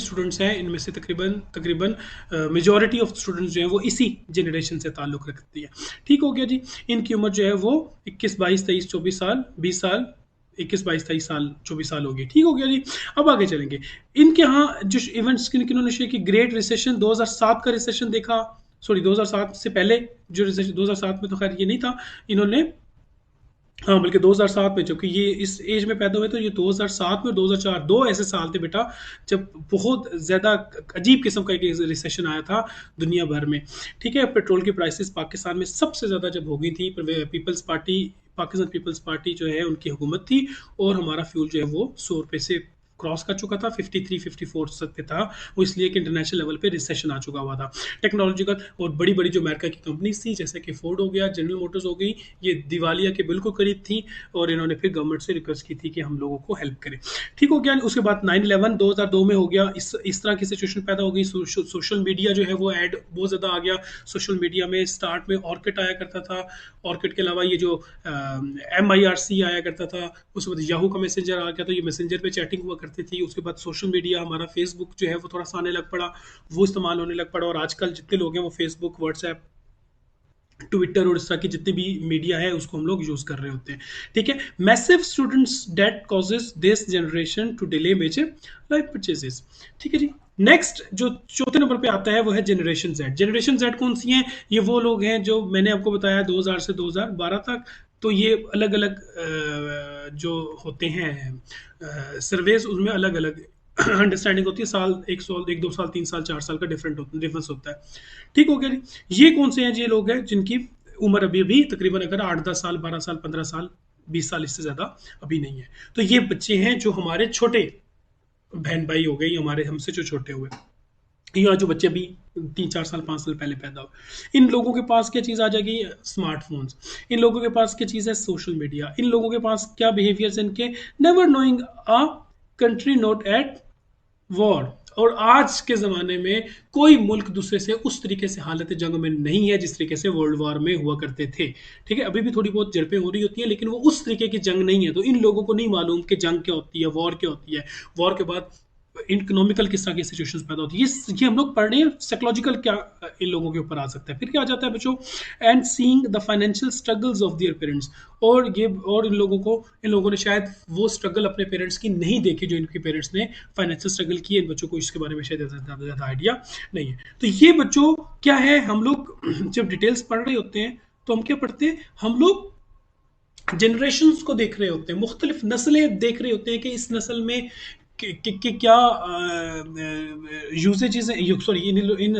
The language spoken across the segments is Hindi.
स्टूडेंट्स हैं इनमें से तकरीबन तकरीबन मेजॉरिटी ऑफ स्टूडेंट्स जो हैं वो इसी जनरेशन से ताल्लुक़ रखती है। ठीक हो गया जी। इनकी उम्र जो है वो 21 22 23 24 साल 20 साल 21 22 23 साल 24 साल होगी। ठीक हो गया जी। अब आगे चलेंगे। इनके यहाँ जो इवेंट्स किन्होंने शेयर की, ग्रेट रिसेशन 2007 का रिसेशन देखा, सॉरी 2007 से पहले जो रिसेशन 2007 में तो खैर ये नहीं था इन्होंने, हाँ बल्कि 2007 में, जबकि ये इस एज में पैदा हुए तो ये 2007 में 2004 दो ऐसे साल थे बेटा जब बहुत ज़्यादा अजीब किस्म का एक रिसेशन आया था दुनिया भर में। ठीक है, पेट्रोल की प्राइसेस पाकिस्तान में सबसे ज़्यादा जब हो गई थी, पीपल्स पार्टी पाकिस्तान पीपल्स पार्टी जो है उनकी हुकूमत थी और हमारा फ्यूल जो है वो 100 रुपये से क्रॉस कर चुका था, 53 54 तक पे था वो, इसलिए कि इंटरनेशनल लेवल पे रिसेशन आ चुका हुआ था। टेक्नोलॉजिकल और बड़ी बड़ी जो अमेरिका की कंपनीज थी जैसे कि फोर्ड हो गया, जनरल मोटर्स हो गई, ये दिवालिया के बिल्कुल करीब थी और इन्होंने फिर गवर्नमेंट से रिक्वेस्ट की थी कि हम लोगों को हेल्प करें। ठीक हो गया। उसके बाद 9/11 2002 में हो गया, इस तरह की सिचुएशन पैदा हो गई। सोशल मीडिया जो है वो ऐड बहुत ज़्यादा आ गया सोशल मीडिया में। स्टार्ट में ऑर्किट आया करता था, ऑर्किट के अलावा ये जो MIRC आया करता था, उसके बाद याहू का मैसेंजर आ गया, तो ये मैसेंजर पे चैटिंग हुआ करती थी। उसके बाद सोशल मीडिया हमारा फेसबुक जो है वो थोड़ा सा आने लग पड़ा, वो इस्तेमाल होने लग पड़ा, और आजकल जितने लोग हैं वो फेसबुक, व्हाट्सएप, ट्विटर और इस तरह की जितनी भी मीडिया है उसको हम लोग यूज कर रहे होते हैं। ठीक है। Massive students debt causes this generation to delay major life purchases. ठीक है जी। नेक्स्ट जो चौथे नंबर पे आता है वो है जनरेशन जेड। जनरेशन जेड कौन सी है? ये वो लोग हैं जो मैंने आपको बताया 2000 से 2012 तक, तो ये अलग अलग जो होते हैं सर्वेज, उनमें अलग अलग अंडरस्टैंडिंग होती है। साल एक दो साल 3 साल 4 साल का डिफरेंस होता है। ठीक हो गया जी। ये कौन से हैं? ये लोग हैं जिनकी उम्र अभी अभी तकरीबन अगर 8-10 साल 12 साल 15 साल 20 साल इससे ज़्यादा अभी नहीं है। तो ये बच्चे हैं जो हमारे छोटे बहन भाई हो गए, हमारे हमसे जो छोटे हुए, या जो बच्चे अभी 3-4 साल 5 साल पहले पैदा हुए, इन लोगों के पास क्या चीज़ आ जाएगी? स्मार्टफोन्स। इन लोगों के पास क्या चीज़ है? Social media. इन लोगों के पास क्या बिहेवियर्स इनके? Never knowing a country not at war. और आज के ज़माने में कोई मुल्क दूसरे से उस तरीके से हालत जंग में नहीं है जिस तरीके से वर्ल्ड वॉर में हुआ करते थे। ठीक है, अभी भी थोड़ी बहुत झड़पें हो रही होती हैं लेकिन वो उस तरीके की जंग नहीं है। तो इन लोगों को नहीं मालूम कि जंग क्या होती है, वॉर क्या होती है, वॉर के बाद इकोनॉमिकल किस तरह की सिचुएशंस पैदा होती है, ये हम लोग पढ़ रहे हैं। साइकोलॉजिकल क्या इन लोगों के ऊपर आ सकता है। फिर क्या आ जाता है बच्चों? And seeing the financial struggles of their parents. और इन लोगों ने शायद वो स्ट्रगल अपने पेरेंट्स की नहीं देखी जो इनके पेरेंट्स ने फाइनेंशियल स्ट्रगल की है। इन बच्चों को इसके बारे में शायद ज़्यादा आइडिया नहीं है। तो ये बच्चों क्या है, हम लोग जब डिटेल्स पढ़ रहे होते हैं तो हम क्या पढ़ते हैं? हम लोग जनरेशन्स को देख रहे होते हैं, मुख्तलिफ नस्लें देख रहे होते हैं कि इस नस्ल में कि क्या यूजेजेस हैं, सॉरी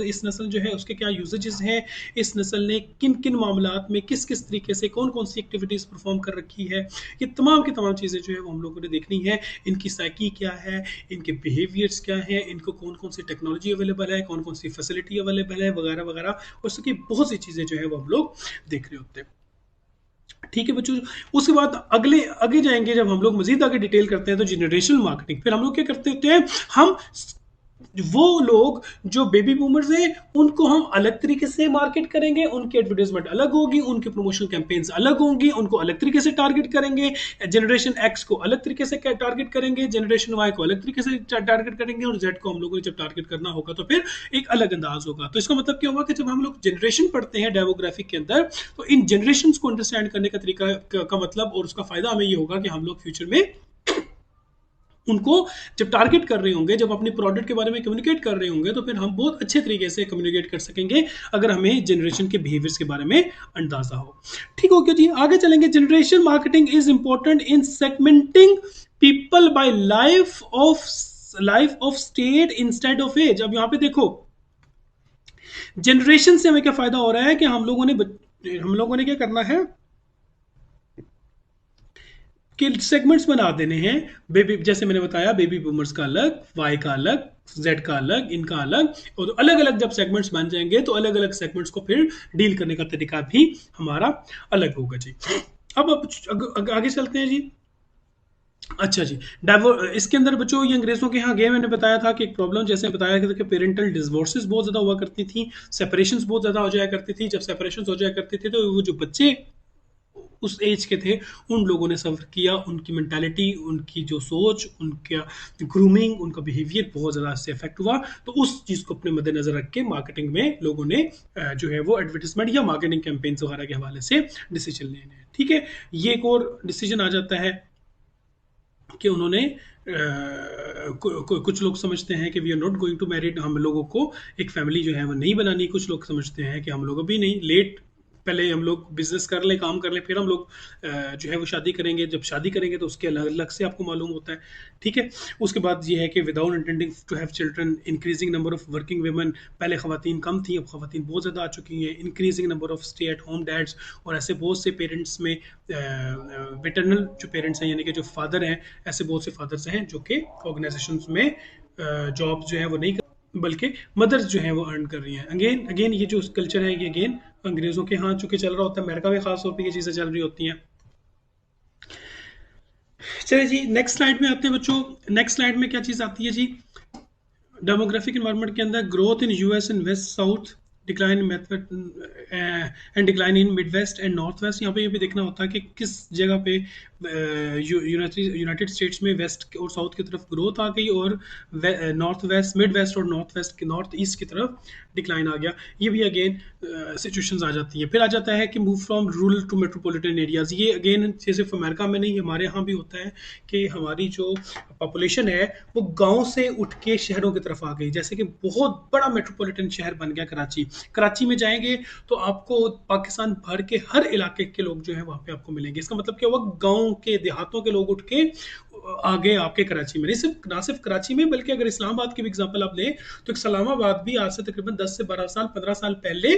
इस नस्ल जो है उसके क्या यूजेजेस हैं, इस नस्ल ने किन किन मामलात में किस किस तरीके से कौन कौन सी एक्टिविटीज़ परफॉर्म कर रखी है, ये तमाम की तमाम चीज़ें जो है वो हम लोगों ने देखनी है। इनकी साइकी क्या है, इनके बिहेवियर्स क्या है, इनको कौन कौन सी टेक्नोलॉजी अवेलेबल है, कौन कौन सी फैसिलिटी अवेलेबल है, वगैरह वगैरह, और उसकी बहुत सी चीज़ें जो है वो हम लोग देख रहे होते हैं। ठीक है बच्चों। उसके बाद आगे जाएंगे, जब हम लोग मजीद आगे डिटेल करते हैं तो जनरेशनल मार्केटिंग। फिर हम लोग क्या करते होते हैं, हम वो लोग जो बेबी बूमर्स हैं उनको हम अलग तरीके से मार्केट करेंगे, उनकी एडवर्टाइजमेंट अलग होगी, उनके प्रमोशनल कैंपेन्स अलग होंगी, उनको अलग तरीके से टारगेट करेंगे। जनरेशन एक्स को अलग तरीके से टारगेट करेंगे, जनरेशन वाई को अलग तरीके से टारगेट करेंगे, और जेड को हम लोगों ने जब टारगेट करना होगा तो फिर एक अलग अंदाज होगा। तो इसका मतलब क्या हुआ कि जब हम लोग जनरेशन पढ़ते हैं डेमोग्राफिक के अंदर, तो इन जनरेशन को अंडरस्टैंड करने का तरीका का मतलब और उसका फायदा हमें ये होगा कि हम लोग फ्यूचर में उनको जब टारगेट कर रहे होंगे, जब अपने प्रोडक्ट के बारे में कम्युनिकेट कर रहे होंगे, तो फिर हम बहुत अच्छे तरीके से कम्युनिकेट कर सकेंगे अगर हमें जनरेशन के बिहेवियर्स के बारे में अंदाजा हो। ठीक हो गया जी। आगे चलेंगे। Generation marketing is important in segmenting people by life of state instead of age. अब यहां पे देखो, जनरेशन से हमें क्या फायदा हो रहा है कि हम लोगों ने क्या करना है कि सेगमेंट्स बना देने हैं। बेबी, जैसे मैंने बताया, बेबी बूमर्स का अलग, वाई का अलग, जेड का अलग, इनका अलग, और अलग अलग जब सेगमेंट्स बन जाएंगे तो अलग अलग सेगमेंट्स को फिर डील करने का तरीका भी हमारा अलग होगा जी। अब आगे चलते हैं जी। अच्छा जी, इसके अंदर बच्चों ये अंग्रेजों के यहाँ गए, मैंने बताया था कि एक प्रॉब्लम जैसे बताया था कि पेरेंटल डिवोर्सेस बहुत ज़्यादा हुआ करती थी, सेपरेशंस बहुत ज़्यादा हो जाया करती थी। जब सेपरेशंस हो जाया करती थी तो वो जो बच्चे उस एज के थे, उन लोगों ने सफ़र किया, उनकी मेंटालिटी, उनकी जो सोच, उनका ग्रूमिंग, उनका बिहेवियर बहुत ज़्यादा इससे इफेक्ट हुआ। तो उस चीज़ को अपने मद्देनज़र रख के मार्केटिंग में लोगों ने जो है वो एडवर्टीजमेंट या मार्केटिंग कैंपेन्स वगैरह के हवाले से डिसीजन लेने हैं। ठीक है, ये एक और डिसीजन आ जाता है कि उन्होंने कुछ लोग समझते हैं कि we are not going to married, हम लोगों को एक फैमिली जो है वो नहीं बनानी। कुछ लोग समझते हैं कि हम लोग अभी नहीं, लेट, पहले हम लोग बिजनेस कर लें, काम कर लें, फिर हम लोग जो है वो शादी करेंगे। जब शादी करेंगे तो उसके अलग अलग से आपको मालूम होता है। ठीक है, उसके बाद ये है कि without intending to have children, increasing number of working women, पहले खवातीन कम थी, अब खवातीन बहुत ज़्यादा आ चुकी हैं। Increasing number of stay at home dads, और ऐसे बहुत से पेरेंट्स में वेटरनल जो पेरेंट्स हैं यानी कि जो फादर हैं, ऐसे बहुत से फादर्स हैं जो कि ऑर्गेनाइजेशंस में जॉब जो है वो नहीं, बल्कि मदर्स जो हैं वो अर्न कर रही हैं। अगेन अगेन ये जो कल्चर है ये अगेन अंग्रेज़ों के यहाँ चूँकि चल रहा होता है, अमेरिका में ख़ास तौर पे ये चीज़ें चल रही होती हैं। चलिए जी, नेक्स्ट स्लाइड में आते हैं बच्चों। नेक्स्ट स्लाइड में क्या चीज़ आती है जी, डेमोग्राफिक एनवायरनमेंट के अंदर growth in US and west south, decline in method and decline in mid west and north west. यहाँ पे ये भी देखना होता है कि किस जगह पे यूनाइटेड स्टेट्स में वेस्ट और साउथ की तरफ ग्रोथ आ गई और नॉर्थ वेस्ट, मिड वेस्ट और नॉर्थ वेस्ट के नॉर्थ ईस्ट की तरफ डिक्लाइन आ गया। ये भी अगेन सिचुएशंस आ जाती हैं। फिर आ जाता है कि move from rural to metropolitan areas. ये अगेन सिर्फ अमेरिका में नहीं, हमारे यहाँ भी होता है कि हमारी जो पॉपुलेशन है वो गांव से उठ के शहरों की तरफ आ गई। जैसे कि बहुत बड़ा मेट्रोपॉलिटन शहर बन गया कराची। कराची में जाएंगे तो आपको पाकिस्तान भर के हर इलाके के लोग जो है वहाँ पे आपको मिलेंगे। इसका मतलब क्या हुआ, गांव के देहातों के लोग उठ के आगे आपके कराची में, ना सिर्फ कराची में बल्कि अगर इस्लामाबाद की भी एग्जांपल आप लें तो इस्लामाबाद भी आज से तकरीबन 10 से 12 साल 15 साल पहले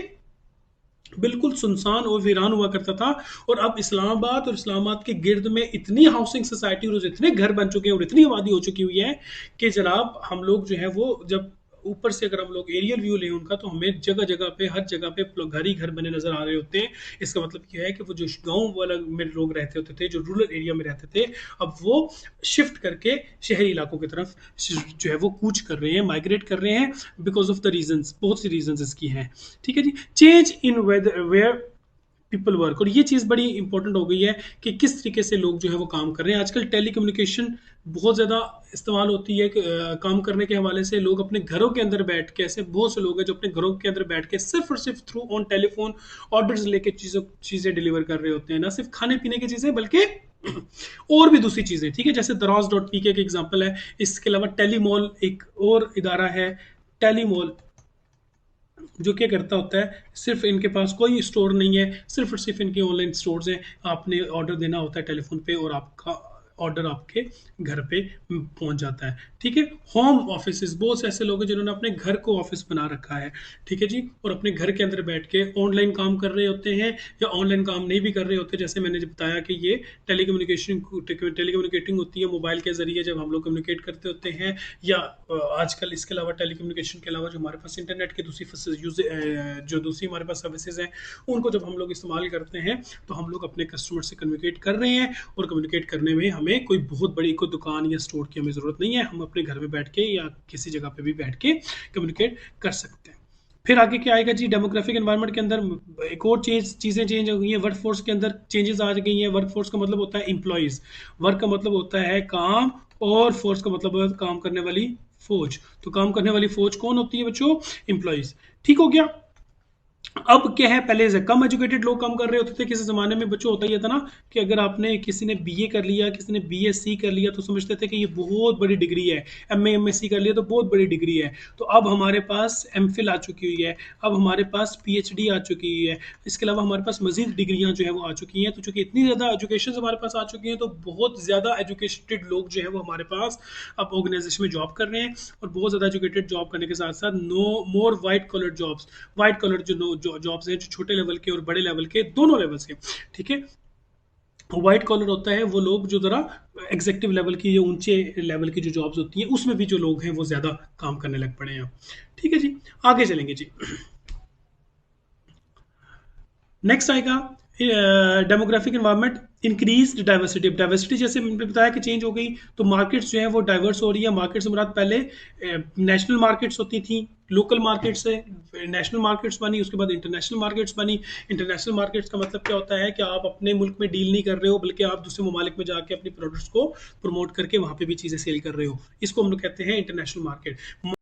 बिल्कुल सुनसान और वीरान हुआ करता था। और अब इस्लामाबाद के गिर्द में इतनी हाउसिंग सोसाइटी और इतने घर बन चुके हैं और इतनी आबादी हो चुकी हुई है कि जनाब हम लोग जो है वो जब ऊपर से अगर हम लोग एरियल व्यू लें उनका, तो हमें जगह जगह पे, हर जगह पे घर ही घर बने नजर आ रहे होते हैं। इसका मतलब यह है कि वो जो गांव वाला में लोग रहते होते थे, जो रूरल एरिया में रहते थे, अब वो शिफ्ट करके शहरी इलाकों की तरफ जो है वो कूच कर रहे हैं, माइग्रेट कर रहे हैं, बिकॉज ऑफ द रीजंस। बहुत सी रीजंस इसकी हैं। ठीक है जी, change in weather people work, और ये चीज़ बड़ी इंपॉर्टेंट हो गई है कि किस तरीके से लोग जो है वो काम कर रहे हैं। आजकल टेली कम्युनिकेशन बहुत ज़्यादा इस्तेमाल होती है काम करने के हवाले से। लोग अपने घरों के अंदर बैठ के, ऐसे बहुत से लोग हैं जो अपने घरों के अंदर बैठ के सिर्फ और सिर्फ थ्रू ऑन टेलीफोन ऑर्डर्स लेके चीज़ें डिलीवर कर रहे होते हैं। ना सिर्फ खाने पीने की चीज़ें बल्कि और भी दूसरी चीज़ें। ठीक है, जैसे दराज.pk एक एग्जाम्पल है। इसके अलावा टेलीमॉल एक और इदारा है, टेलीमॉल, जो क्या करता होता है, सिर्फ इनके पास कोई स्टोर नहीं है, सिर्फ और सिर्फ इनके ऑनलाइन स्टोर्स हैं। आपने ऑर्डर देना होता है टेलीफोन पे और आपका ऑर्डर आपके घर पे पहुंच जाता है। ठीक है, होम ऑफिस, बहुत से ऐसे लोग हैं जिन्होंने अपने घर को ऑफिस बना रखा है। ठीक है जी, और अपने घर के अंदर बैठ के ऑनलाइन काम कर रहे होते हैं या ऑनलाइन काम नहीं भी कर रहे होते। जैसे मैंने जब बताया कि ये टेलीकम्युनिकेटिंग होती है मोबाइल के जरिए जब हम लोग कम्युनिकेट करते होते हैं, या आजकल इसके अलावा टेलीकम्युनिकेशन के अलावा जो हमारे पास इंटरनेट की जो दूसरी हमारे पास सर्विसेज हैं, उनको जब हम लोग इस्तेमाल करते हैं तो हम लोग अपने कस्टमर से कम्युनिकेट कर रहे हैं। और कम्युनिकेट करने में हमें कोई बहुत बड़ी कोई दुकान या स्टोर की हमें ज़रूरत नहीं है। हम अपने घर में बैठ के या किसी जगह पे भी बैठ के कम्युनिकेट कर सकते हैं। फिर आगे क्या आएगा जी, डेमोग्राफिक एनवायरनमेंट के अंदर एक और चीज़ें चेंज हो गई हैं। वर्क फोर्स के अंदर चेंजेस आ गई हैं। वर्क फोर्स का मतलब होता है एम्प्लॉयज़, वर्क का मतलब होता है काम, और फोर्स का मतलब होता है काम करने वाली फौज। तो काम करने वाली फौज कौन होती है बच्चों, एम्प्लॉयज़। ठीक हो गया। अब क्या है, पहले से कम एजुकेटेड लोग काम कर रहे होते थे। किसी जमाने में बच्चों होता ही था ना कि अगर आपने किसी ने बीए कर लिया, किसी ने बीएससी कर लिया, तो समझते थे कि ये बहुत बड़ी डिग्री है। एमए एमएससी कर लिया तो बहुत बड़ी डिग्री है। तो अब हमारे पास एमफिल आ चुकी हुई है, अब हमारे पास पीएचडी आ चुकी हुई है। इसके अलावा हमारे पास मजीद डिग्रियां जो है वो आ चुकी हैं। तो चूंकि इतनी ज़्यादा एजुकेशन हमारे पास आ चुकी हैं, तो बहुत ज़्यादा एजुकेटेड लोग जो है वो हमारे पास अब ऑर्गेनाइजेशन में जॉब कर रहे हैं। और बहुत ज़्यादा एजुकेटेड जॉब करने के साथ साथ no more white collar jobs, white collar जो जॉब्स हैं, जो छोटे लेवल के और बड़े लेवल के, दोनों लेवल्स के। ठीक है, व्हाइट कॉलर होता है वो लोग जो जरा एग्जेक्टिव लेवल की, जो ऊंचे लेवल की जो जॉब्स होती हैं, उसमें भी जो लोग हैं वो ज्यादा काम करने लग पड़े हैं। ठीक है जी, आगे चलेंगे जी। नेक्स्ट आएगा demographic environment, increase diversity. Diversity जैसे मैंने बताया कि चेंज हो गई, तो मार्केट्स जो है वो डाइवर्स हो रही है। मार्केट्स मुराद पहले नेशनल मार्केट्स होती थी, लोकल मार्केट से नेशनल मार्केट्स बनी, उसके बाद इंटरनेशनल मार्केट्स बनी। इंटरनेशनल मार्केट्स का मतलब क्या होता है कि आप अपने मुल्क में डील नहीं कर रहे हो, बल्कि आप दूसरे ममालिक में जाके अपनी प्रोडक्ट्स को प्रमोट करके वहाँ पे भी चीज़ें सेल कर रहे हो। इसको हम लोग कहते हैं इंटरनेशनल मार्केट।